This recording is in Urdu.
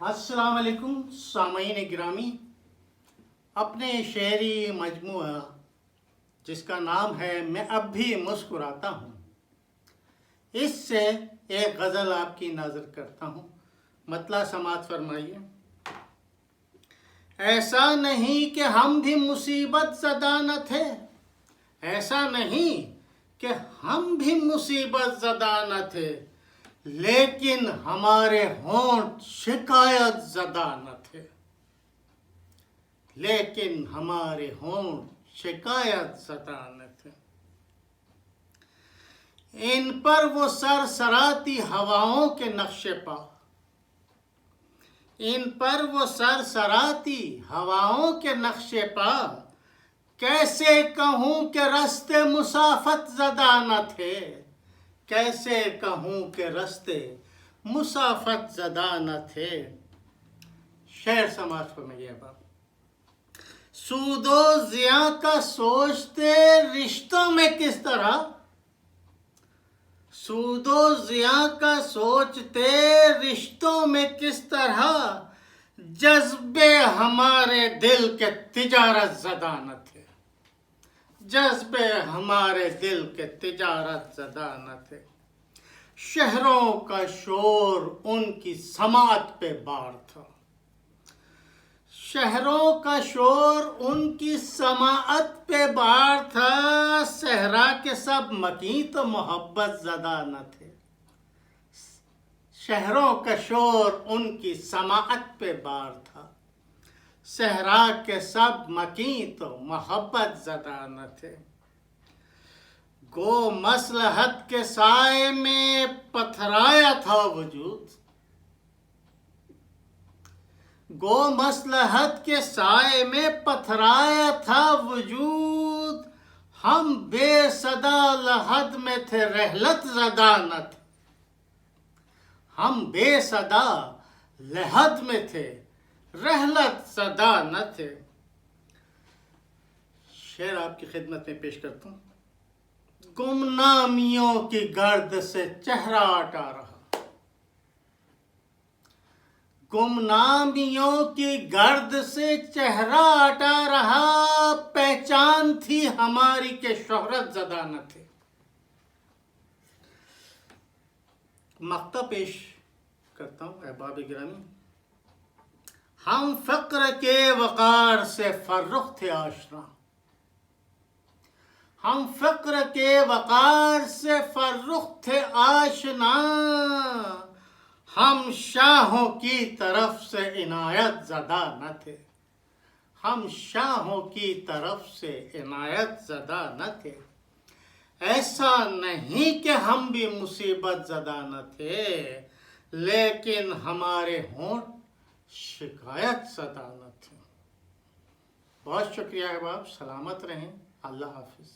السلام علیکم سامعین گرامی، اپنے شعری مجموعہ جس کا نام ہے میں اب بھی مسکراتا ہوں، اس سے ایک غزل آپ کی نظر کرتا ہوں، مطلع سماعت فرمائیے۔ ایسا نہیں کہ ہم بھی مصیبت زدہ نہ تھے، ایسا نہیں کہ ہم بھی مصیبت زدہ نہ تھے، لیکن ہمارے ہونٹ شکایت زدہ نہ تھے، لیکن ہمارے ہونٹ شکایت زدہ نہ تھے۔ ان پر وہ سرسراتی ہواؤں کے نقش پا، ان پر وہ سرسراتی ہواؤں کے نقش پا، کیسے کہوں کہ رستے مسافت زدہ نہ تھے، کیسے کہوں کہ رستے مسافت زدہ نہ تھے۔ شعر سماعت فرمائیے اب آپ۔ سود و زیاں کا سوچتے رشتوں میں کس طرح، سود و زیاں کا سوچتے رشتوں میں کس طرح، جذبے ہمارے دل کے تجارت زدہ نہ تھے، جذبے ہمارے دل کے تجارت زدہ نہ تھے۔ شہروں کا شور ان کی سماعت پہ بار تھا، شہروں کا شور ان کی سماعت پہ بار تھا، صحرا کے سب مکیں تو محبت زدہ نہ تھے، شہروں کا شور ان کی سماعت پہ بار تھا، صحرا کے سب مکیں تو محبت زدہ نہ تھے۔ گو مصلحت کے سائے میں پتھرایا تھا وجود، گو مصلحت کے سائے میں پتھرایا تھا وجود، ہم بے صدا لحد میں تھے رحلت زدہ نہ تھے، ہم بے صدا لحد میں تھے رحلت زدہ نہ تھے۔ شعر آپ کی خدمت میں پیش کرتا ہوں۔ گمنامیوں کی گرد سے چہرہ ہٹا رہا، گمنامیوں کی گرد سے چہرہ ہٹا رہا، پہچان تھی ہماری کہ شہرت زدہ نہ تھے۔ مقطع پیش کرتا ہوں احباب گرامی۔ ہم فقر کے وقار سے فرخ تھے آشنا، ہم فقر کے وقار سے فرخ تھے آشنا، ہم شاہوں کی طرف سے عنایت زدہ نہ تھے، ہم شاہوں کی طرف سے عنایت زدہ نہ تھے۔ ایسا نہیں کہ ہم بھی مصیبت زدہ نہ تھے، لیکن ہمارے ہونٹ شکایت زدہ نہ تھے۔ بہت شکریہ احباب، سلامت رہیں، اللہ حافظ۔